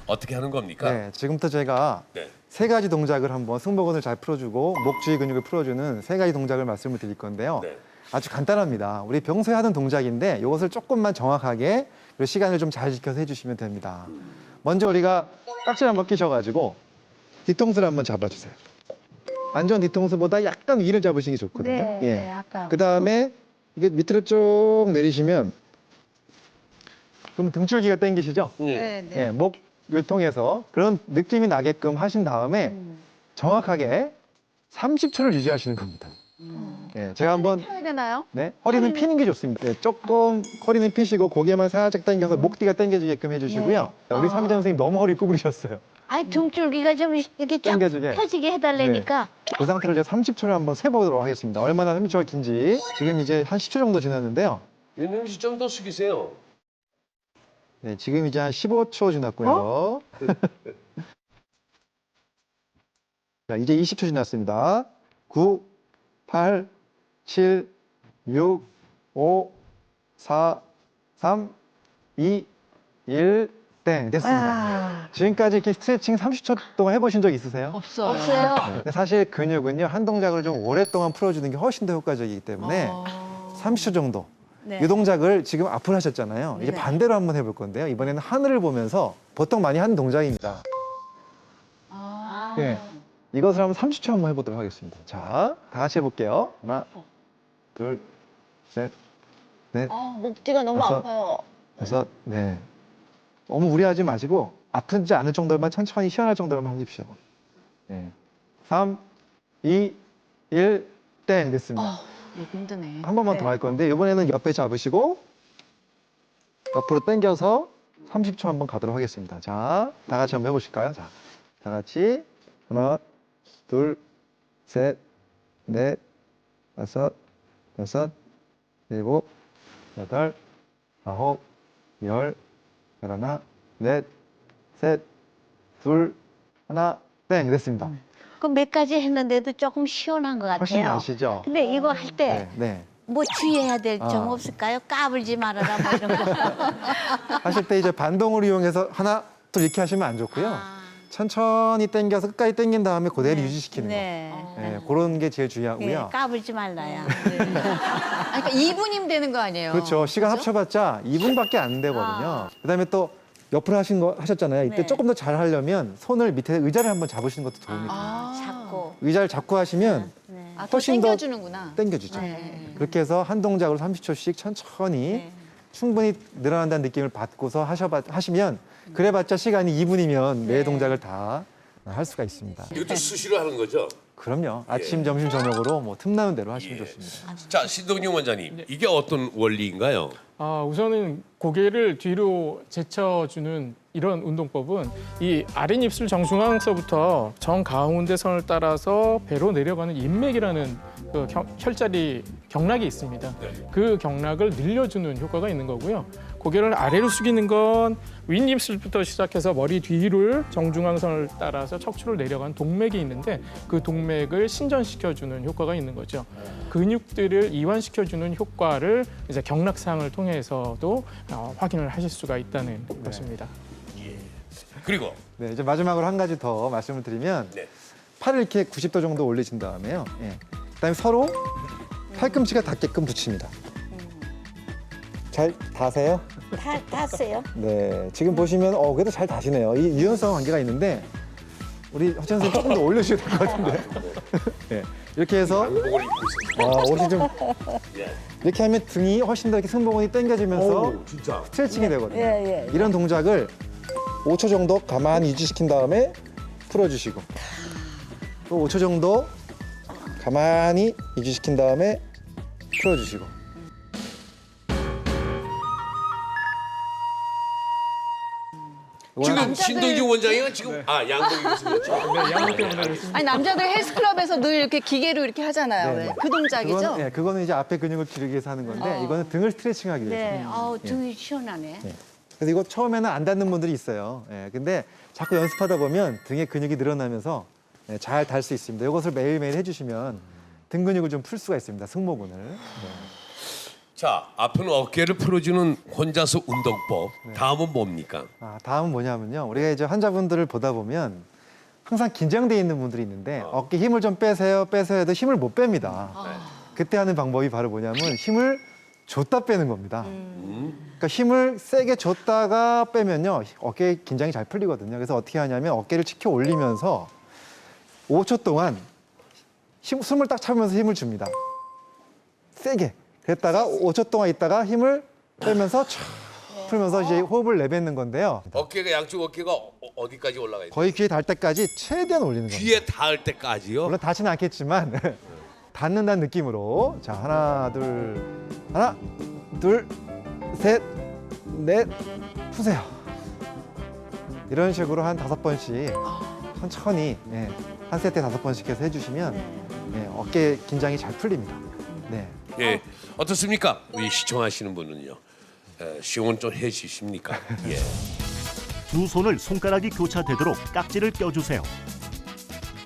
어떻게 하는 겁니까? 네, 지금부터 제가 네. 세 가지 동작을 한번 승모근을 잘 풀어주고 목 주위 근육을 풀어주는 세 가지 동작을 말씀을 드릴 건데요. 네. 아주 간단합니다. 우리 평소에 하던 동작인데 이것을 조금만 정확하게 그리고 시간을 좀 잘 지켜서 해주시면 됩니다. 먼저 우리가 깍지를 한번 끼셔가지고 뒤통수를 한번 잡아주세요. 완전 뒤통수보다 약간 위를 잡으시는 게 좋거든요. 네, 예. 네, 아까. 그 다음에 이게 밑으로 쭉 내리시면 그럼 등줄기가 당기시죠? 네, 네. 예, 목을 통해서 그런 느낌이 나게끔 하신 다음에 정확하게 30초를 유지하시는 겁니다. 예, 제가 한번 해야 되나요? 네, 허리는 피는 게 좋습니다. 네, 조금 허리는 피시고 고개만 살짝 당겨서 목 뒤가 당겨지게끔 해주시고요. 우리 삼장 선생님 너무 허리 구부리셨어요. 아니 등줄기가 좀 이렇게 쫙 당겨주게. 펴지게 해달라니까. 그 상태로 제가 30초를 한번 세보도록 하겠습니다. 얼마나 30초가 긴지. 지금 이제 한 10초 정도 지났는데요. 윤영 씨 좀 더 숙이세요. 네, 지금 이제 한 15초 지났고요. 자, 이제 20초 지났습니다. 9, 8, 7, 6, 5, 4, 3, 2, 1, 땡. 됐습니다. 지금까지 이렇게 스트레칭 30초 동안 해보신 적 있으세요? 없어요. 근데 사실 근육은요, 한 동작을 좀 오랫동안 풀어주는 게 훨씬 더 효과적이기 때문에 30초 정도. 네. 이 동작을 지금 앞으로 하셨잖아요. 이제 네. 반대로 한번 해볼 건데요. 이번에는 하늘을 보면서 보통 많이 하는 동작입니다. 예. 이것을 한번 30초 한번 해보도록 하겠습니다. 자, 다 같이 해볼게요. 하나, 둘, 셋, 넷, 목 뒤가 너무 다섯. 아파요. 여섯, 네. 너무 무리하지 마시고 아프지 않을 정도만 천천히 시원할 정도로만 하십시오. 네. 3, 2, 1, 땡. 됐습니다. 힘드네. 한 번만 더 할 건데 이번에는 옆에 잡으시고 옆으로 당겨서 30초 한번 가도록 하겠습니다. 자, 다 같이 한번 해보실까요? 자, 다 같이 하나, 둘, 셋, 넷, 다섯, 여섯, 일곱, 여덟, 아홉, 열, 열하나, 넷, 셋, 둘, 하나, 땡. 됐습니다. 그 몇 가지 했는데도 조금 시원한 것 같아요. 훨씬 나으시죠? 근데 이거 할 때 네, 뭐 네. 주의해야 될 점 아. 없을까요? 까불지 말아라 뭐 이런 거. 하실 때 이제 반동을 이용해서 하나, 둘 이렇게 하시면 안 좋고요. 천천히 당겨서 끝까지 당긴 다음에 그대로 유지시키는 네. 거. 네, 그런 게 제일 중요하고요. 네, 까불지 말라야. 아니, 그러니까 2분이면 되는 거 아니에요? 그렇죠. 시간 합쳐봤자 2분밖에 안 되거든요. 그다음에 또 옆으로 하신 거 하셨잖아요. 이때 네. 조금 더 잘 하려면 손을 밑에 의자를 한번 잡으시는 것도 도움이 돼요. 자꾸. 의자를 잡고 하시면 네. 아, 더 훨씬 더 당겨주는구나. 당겨주죠. 네. 그렇게 해서 한 동작으로 30초씩 천천히 네. 충분히 늘어난다는 느낌을 받고서 하시면 그래봤자 시간이 2분이면 매 동작을 다 할 수가 있습니다. 이것도 수시로 하는 거죠? 그럼요. 아침, 점심, 저녁으로 뭐 틈나는 대로 하시면 좋습니다. 자, 신동용 원장님, 이게 어떤 원리인가요? 우선은 고개를 뒤로 제쳐주는 이런 운동법은 이 아랫입술 정중앙서부터 정가운데 선을 따라서 배로 내려가는 인맥이라는 그 혈자리 경락이 있습니다. 그 경락을 늘려주는 효과가 있는 거고요. 고개를 아래로 숙이는 건 윗입술부터 시작해서 머리 뒤를 정중앙선을 따라서 척추를 내려가는 동맥이 있는데 그 동맥을 신전시켜주는 효과가 있는 거죠. 근육들을 이완시켜주는 효과를 이제 경락상을 통해서도 확인을 하실 수가 있다는 것입니다. 그리고 네, 이제 마지막으로 한 가지 더 말씀을 드리면 네. 팔을 이렇게 90도 정도 올리신 다음에요. 예. 그다음에 서로 팔꿈치가 닿게끔 붙입니다. 잘 닿으세요? 다 땄어요. 네, 지금 보시면 그래도 잘 다시네요. 이 유연성 관계가 있는데 우리 허천 선생님 조금 더 올려주셔야 될 것 같은데. 네, 이렇게 해서 양복을 입고 있습니다. 옷이 좀 예. 이렇게 하면 등이 훨씬 더 이렇게 승모근이 당겨지면서 어우, 진짜. 스트레칭이 되거든요. 예, 예. 이런 동작을 5초 정도 가만히 유지시킨 다음에 풀어주시고 또 5초 정도 가만히 유지시킨 다음에 풀어주시고. 지금 신동용 원장이가 지금 양복 입고 있습니다. 네, 양복 때문에 그렇습니다. 아니, 남자들 헬스클럽에서 늘 이렇게 기계로 이렇게 하잖아요. 네, 네. 그 동작이죠? 그건, 네, 그거는 이제 앞에 근육을 기르기 위해서 하는 건데 이거는 등을 스트레칭하기 위해서. 네. 등이 시원하네. 그래서 이거 처음에는 안 닿는 분들이 있어요. 예, 근데 자꾸 연습하다 보면 등의 근육이 늘어나면서 잘 닿을 수 있습니다. 이것을 매일매일 해주시면 등 근육을 좀 풀 수가 있습니다. 승모근을. 네. 자, 앞은 어깨를 풀어주는 혼자서 운동법. 다음은 뭡니까? 다음은 뭐냐면요. 우리가 이제 환자분들을 보다 보면 항상 긴장돼 있는 분들이 있는데 어깨 힘을 좀 빼세요 해도 힘을 못 뺍니다. 그때 하는 방법이 바로 뭐냐면 힘을 줬다 빼는 겁니다. 그러니까 힘을 세게 줬다가 빼면요. 어깨 긴장이 잘 풀리거든요. 그래서 어떻게 하냐면 어깨를 치켜 올리면서 5초 동안 숨을 딱 참으면서 힘을 줍니다. 세게. 그랬다가 5초 동안 있다가 힘을 빼면서 촥 풀면서 이제 호흡을 내뱉는 건데요. 어깨가 양쪽 어깨가 어디까지 올라가야 돼? 거의 귀에 닿을 때까지 최대한 올리는 겁니다. 귀에 닿을 때까지요? 물론 닿지는 않겠지만 닿는다는 느낌으로 자 하나 둘 셋 넷 푸세요. 이런 식으로 한 5번씩 천천히 한 세트에 5번씩 해서 해주시면 어깨 긴장이 잘 풀립니다. 네. 예, 어떻습니까? 우리 시청하시는 분은요. 시원 좀 해주십니까? 예. 두 손을 손가락이 교차되도록 깍지를 껴주세요.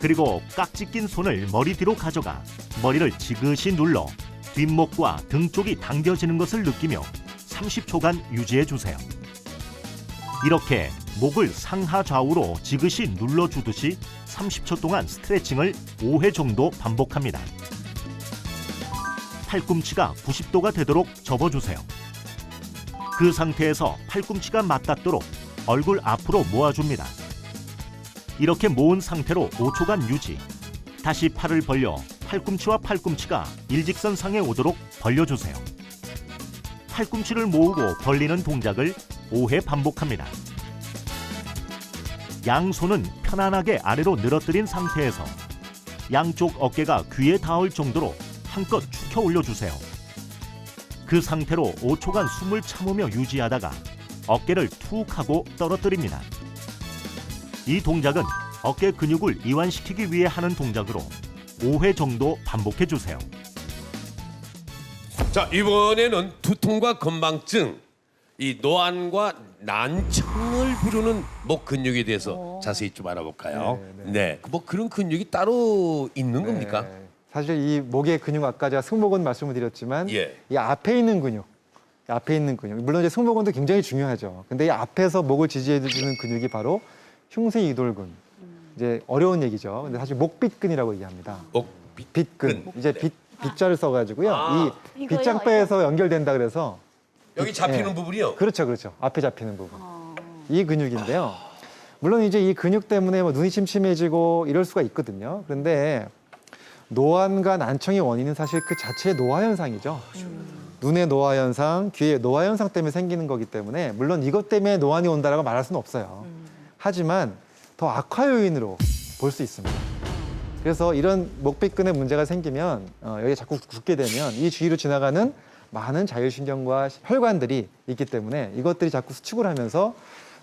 그리고 깍지 낀 손을 머리 뒤로 가져가 머리를 지그시 눌러 뒷목과 등 쪽이 당겨지는 것을 느끼며 30초간 유지해주세요. 이렇게 목을 상하 좌우로 지그시 눌러주듯이 30초 동안 스트레칭을 5회 정도 반복합니다. 팔꿈치가 90도가 되도록 접어주세요. 그 상태에서 팔꿈치가 맞닿도록 얼굴 앞으로 모아줍니다. 이렇게 모은 상태로 5초간 유지. 다시 팔을 벌려 팔꿈치와 팔꿈치가 일직선상에 오도록 벌려주세요. 팔꿈치를 모으고 벌리는 동작을 5회 반복합니다. 양손은 편안하게 아래로 늘어뜨린 상태에서 양쪽 어깨가 귀에 닿을 정도로 한껏 축혀 올려주세요. 그 상태로 5초간 숨을 참으며 유지하다가 어깨를 툭 하고 떨어뜨립니다. 이 동작은 어깨 근육을 이완시키기 위해 하는 동작으로 5회 정도 반복해주세요. 자, 이번에는 두통과 건망증, 이 노안과 난청을 부르는 목 근육에 대해서 자세히 좀 알아볼까요? 네. 뭐 그런 근육이 따로 있는 겁니까? 네. 사실 이 목의 근육 아까 제가 승모근 말씀을 드렸지만 예. 이 앞에 있는 근육, 물론 이제 승모근도 굉장히 중요하죠. 근데 이 앞에서 목을 지지해주는 근육이 바로 흉쇄이돌근. 이제 어려운 얘기죠. 근데 사실 목빗근이라고 얘기합니다. 빗근. 이제 빗자를 써가지고요. 이 이거요, 빗장뼈에서 연결된다 그래서 여기 잡히는 예. 부분이요? 그렇죠. 앞에 잡히는 부분. 이 근육인데요. 물론 이제 이 근육 때문에 뭐 눈이 침침해지고 이럴 수가 있거든요. 그런데 노안과 난청의 원인은 사실 그 자체의 노화 현상이죠. 눈의 노화 현상, 귀의 노화 현상 때문에 생기는 거기 때문에 물론 이것 때문에 노안이 온다라고 말할 수는 없어요. 하지만 더 악화 요인으로 볼 수 있습니다. 그래서 이런 목빗근에 문제가 생기면 여기 자꾸 굳게 되면 이 주위로 지나가는 많은 자율신경과 혈관들이 있기 때문에 이것들이 자꾸 수축을 하면서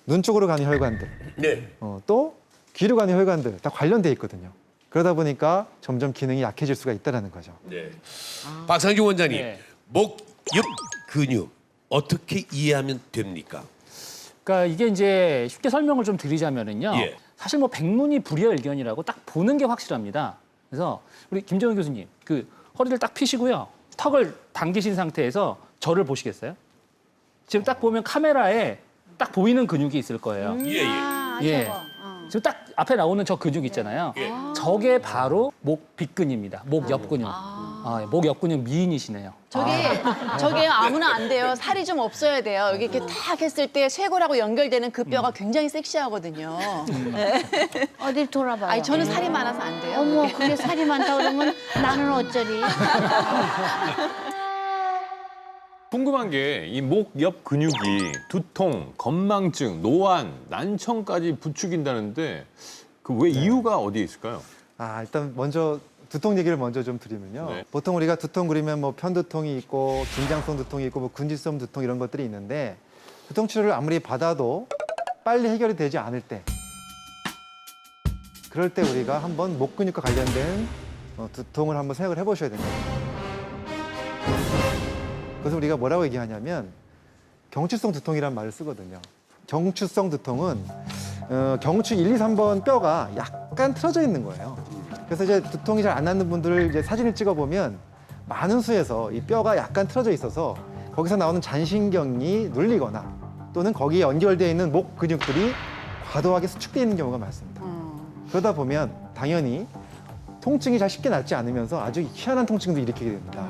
눈 쪽으로 가는 혈관들, 네. 또 귀로 가는 혈관들 다 관련돼 있거든요. 그러다 보니까 점점 기능이 약해질 수가 있다는 거죠. 네. 박상주 원장님, 네. 목 옆 근육 어떻게 이해하면 됩니까? 그러니까 이게 이제 쉽게 설명을 좀 드리자면은요. 예. 사실 뭐 백문이 불여일견이라고 딱 보는 게 확실합니다. 그래서 우리 김정은 교수님 그 허리를 딱 펴시고요. 턱을 당기신 상태에서 저를 보시겠어요? 지금 딱 보면 카메라에 딱 보이는 근육이 있을 거예요. 예. 예. 저거. 지금 딱 앞에 나오는 저 근육 있잖아요. 예. 저게 바로 목 빗근입니다. 목 옆근육. 목 옆근육 미인이시네요. 저게 아무나 안 돼요. 살이 좀 없어야 돼요. 여기 이렇게 탁 했을 때 쇄골하고 연결되는 그 뼈가 굉장히 섹시하거든요. 어딜 돌아봐요. 아니 저는 살이 많아서 안 돼요. 어머, 그게 살이 많다 그러면 나는 어쩌리? 궁금한 게 이 목 옆 근육이 두통, 건망증, 노안, 난청까지 부추긴다는데 그 왜 이유가 어디에 있을까요? 일단 먼저 두통 얘기를 먼저 좀 드리면요. 네. 보통 우리가 두통 그리면 뭐 편두통이 있고 긴장성 두통이 있고 뭐 근지성 두통 이런 것들이 있는데 두통 치료를 아무리 받아도 빨리 해결이 되지 않을 때 그럴 때 우리가 한번 목 근육과 관련된 두통을 한번 생각을 해보셔야 됩니다. 그래서 우리가 뭐라고 얘기하냐면 경추성 두통이라는 말을 쓰거든요. 경추성 두통은 경추 1, 2, 3번 뼈가 약간 틀어져 있는 거예요. 그래서 이제 두통이 잘 안 낫는 분들을 이제 사진을 찍어보면 많은 수에서 이 뼈가 약간 틀어져 있어서 거기서 나오는 잔신경이 눌리거나 또는 거기에 연결되어 있는 목 근육들이 과도하게 수축되어 있는 경우가 많습니다. 그러다 보면 당연히 통증이 잘 쉽게 낫지 않으면서 아주 희한한 통증도 일으키게 됩니다.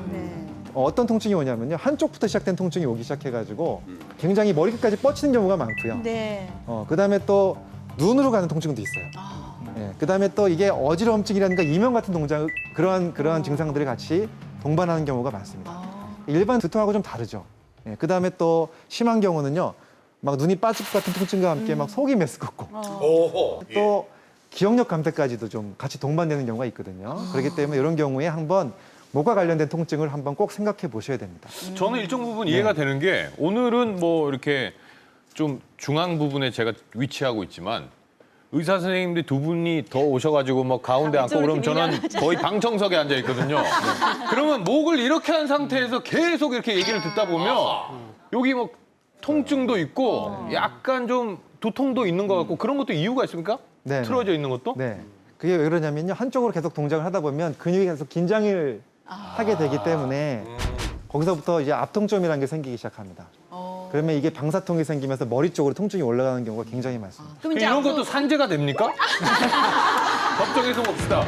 어떤 통증이 오냐면요. 한쪽부터 시작된 통증이 오기 시작해가지고 굉장히 머리끝까지 뻗치는 경우가 많고요. 네. 그다음에 또 눈으로 가는 통증도 있어요. 예, 그다음에 또 이게 어지럼증이라든가 이명 같은 동작 그러한 증상들이 같이 동반하는 경우가 많습니다. 일반 두통하고 좀 다르죠. 예, 그다음에 또 심한 경우는요. 막 눈이 빠질 것 같은 통증과 함께 막 속이 메스껍고 오호. 또 기억력 감퇴까지도 좀 같이 동반되는 경우가 있거든요. 그렇기 때문에 이런 경우에 한번 목과 관련된 통증을 한번 꼭 생각해 보셔야 됩니다. 저는 일정 부분 이해가 되는 게 오늘은 뭐 이렇게 좀 중앙 부분에 제가 위치하고 있지만 의사 선생님들 두 분이 더 오셔가지고 뭐 가운데 앉고 그러면 저는 거의 방청석에 앉아 있거든요. 그러면 목을 이렇게 한 상태에서 계속 이렇게 얘기를 듣다 보면 여기 뭐 통증도 있고 약간 좀 두통도 있는 것 같고 그런 것도 이유가 있습니까? 네, 틀어져 있는 것도? 네. 그게 왜 그러냐면요. 한쪽으로 계속 동작을 하다 보면 근육이 계속 긴장을 하게 되기 때문에 거기서부터 이제 압통점이라는 게 생기기 시작합니다. 그러면 이게 방사통이 생기면서 머리 쪽으로 통증이 올라가는 경우가 굉장히 많습니다. 그럼 이제 이런 앞으로 것도 산재가 됩니까? 법정에서 봅시다.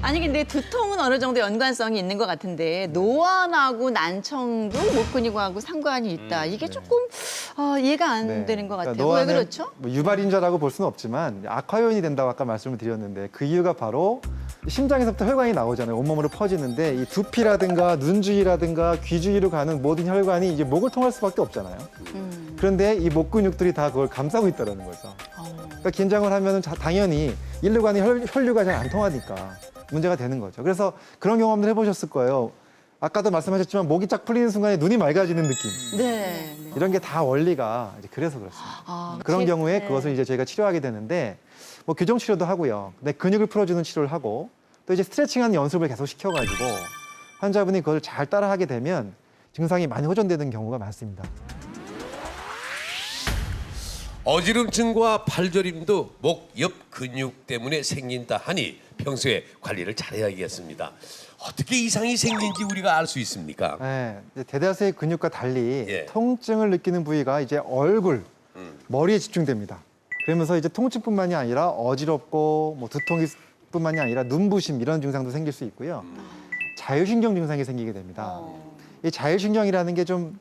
아니 근데 두통은 어느 정도 연관성이 있는 것 같은데 노안하고 난청도 목 근육하고 상관이 있다. 이게 조금 이해가 안 되는 것 같아요. 왜 노안은 그렇죠? 뭐 유발인자라고 볼 수는 없지만 악화요인이 된다고 아까 말씀을 드렸는데 그 이유가 바로 심장에서부터 혈관이 나오잖아요. 온몸으로 퍼지는데 이 두피라든가 눈 주위라든가 귀 주위로 가는 모든 혈관이 이제 목을 통할 수밖에 없잖아요. 그런데 이 목 근육들이 다 그걸 감싸고 있다는 거죠. 그러니까 긴장을 하면 당연히 일로 가는 혈류가 잘 안 통하니까 문제가 되는 거죠. 그래서 그런 경험들 해보셨을 거예요. 아까도 말씀하셨지만 목이 쫙 풀리는 순간에 눈이 맑아지는 느낌. 네. 이런 게 다 원리가 이제 그래서 그렇습니다. 그런 경우에 그것을 이제 저희가 치료하게 되는데 뭐 교정 치료도 하고요. 근데 근육을 풀어주는 치료를 하고 또 이제 스트레칭하는 연습을 계속 시켜가지고 환자분이 그걸 잘 따라하게 되면 증상이 많이 호전되는 경우가 많습니다. 어지럼증과 팔저림도 목 옆 근육 때문에 생긴다 하니 평소에 관리를 잘해야겠습니다. 어떻게 이상이 생긴지 우리가 알 수 있습니까? 네, 이제 대다수의 근육과 달리 예. 통증을 느끼는 부위가 이제 얼굴, 머리에 집중됩니다. 그러면서 이제 통증뿐만이 아니라 어지럽고 뭐 두통뿐만이 아니라 눈부심 이런 증상도 생길 수 있고요. 자율신경 증상이 생기게 됩니다. 이 자율신경이라는 게 좀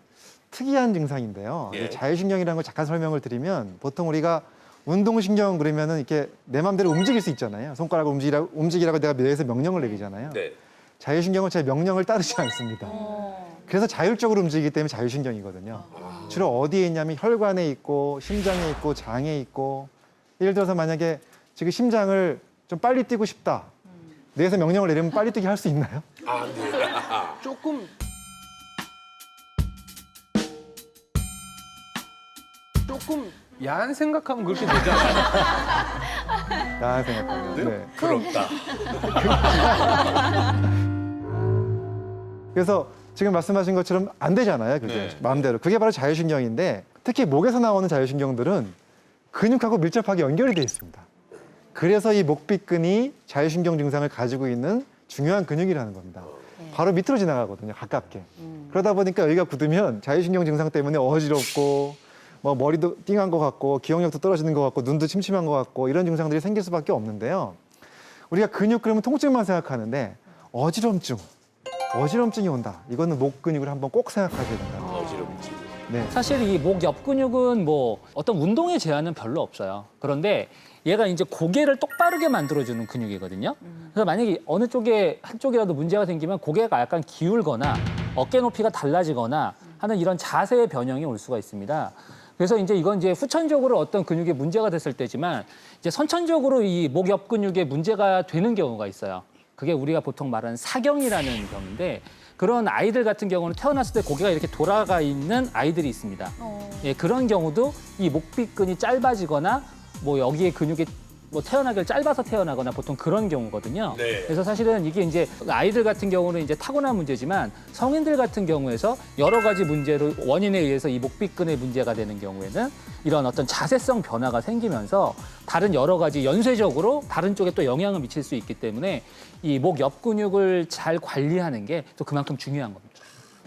특이한 증상인데요. 예. 이 자율신경이라는 걸 잠깐 설명을 드리면 보통 우리가 운동신경 그러면은 이렇게 내 마음대로 움직일 수 있잖아요. 손가락을 움직이라고 내가 뇌에서 명령을 내리잖아요. 네. 자율신경은 제 명령을 따르지 않습니다. 그래서 자율적으로 움직이기 때문에 자율신경이거든요. 주로 어디에 있냐면 혈관에 있고 심장에 있고 장에 있고 예를 들어서 만약에 지금 심장을 좀 빨리 뛰고 싶다. 뇌에서 명령을 내리면 빨리 뛰게 할 수 있나요? 아, 네. 조금 야한 생각하면 그렇게 되잖아요. 야, 생각하면. 네. 부럽다. 그래서 지금 말씀하신 것처럼 안 되잖아요. 그게 네. 마음대로. 그게 바로 자율신경인데 특히 목에서 나오는 자율신경들은 근육하고 밀접하게 연결이 되어 있습니다. 그래서 이 목비근이 자율신경 증상을 가지고 있는 중요한 근육이라는 겁니다. 바로 밑으로 지나가거든요. 가깝게. 그러다 보니까 여기가 굳으면 자율신경 증상 때문에 어지럽고 뭐 머리도 띵한 것 같고 기억력도 떨어지는 것 같고 눈도 침침한 것 같고 이런 증상들이 생길 수밖에 없는데요. 우리가 근육 그러면 통증만 생각하는데 어지럼증이 온다. 이거는 목 근육을 한번 꼭 생각하셔야 된다. 어지럼증. 네. 사실 이 목 옆 근육은 뭐 어떤 운동의 제한은 별로 없어요. 그런데 얘가 이제 고개를 똑바르게 만들어주는 근육이거든요. 그래서 만약에 어느 쪽에 한쪽이라도 문제가 생기면 고개가 약간 기울거나 어깨 높이가 달라지거나 하는 이런 자세의 변형이 올 수가 있습니다. 그래서 이건 이제 후천적으로 어떤 근육에 문제가 됐을 때지만 이제 선천적으로 이 목 옆 근육에 문제가 되는 경우가 있어요. 그게 우리가 보통 말하는 사경이라는 병인데 그런 아이들 같은 경우는 태어났을 때 고개가 이렇게 돌아가 있는 아이들이 있습니다. 예, 그런 경우도 이 목비근이 짧아지거나 뭐 여기에 근육에 뭐 태어나기를 짧아서 태어나거나 보통 그런 경우거든요. 네. 그래서 사실은 이게 이제 아이들 같은 경우는 이제 타고난 문제지만 성인들 같은 경우에서 여러 가지 문제로 원인에 의해서 이 목비근의 문제가 되는 경우에는 이런 어떤 자세성 변화가 생기면서 다른 여러 가지 연쇄적으로 다른 쪽에 또 영향을 미칠 수 있기 때문에 이 목 옆 근육을 잘 관리하는 게 또 그만큼 중요한 겁니다.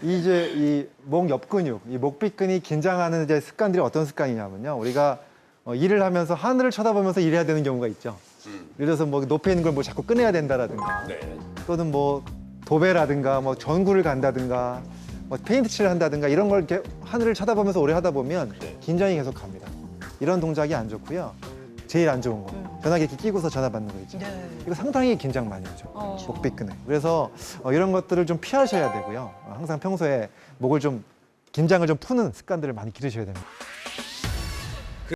이제 이 목 옆 근육, 이 목비근이 긴장하는 이제 습관들이 어떤 습관이냐면요. 우리가 일을 하면서 하늘을 쳐다보면서 일해야 되는 경우가 있죠. 예를 들어서 뭐 높에 있는 걸 뭐 자꾸 꺼내야 된다라든가, 네. 또는 뭐 도배라든가, 뭐 전구를 간다든가, 뭐 페인트 칠을 한다든가 이런 걸 이렇게 하늘을 쳐다보면서 오래 하다 보면 긴장이 계속 갑니다. 이런 동작이 안 좋고요. 제일 안 좋은 거, 전화기 이렇게 끼고서 전화 받는 거 있죠. 이거 상당히 긴장 많이 오죠. 목비근에. 그래서 이런 것들을 좀 피하셔야 되고요. 항상 평소에 목을 좀 긴장을 좀 푸는 습관들을 많이 기르셔야 됩니다.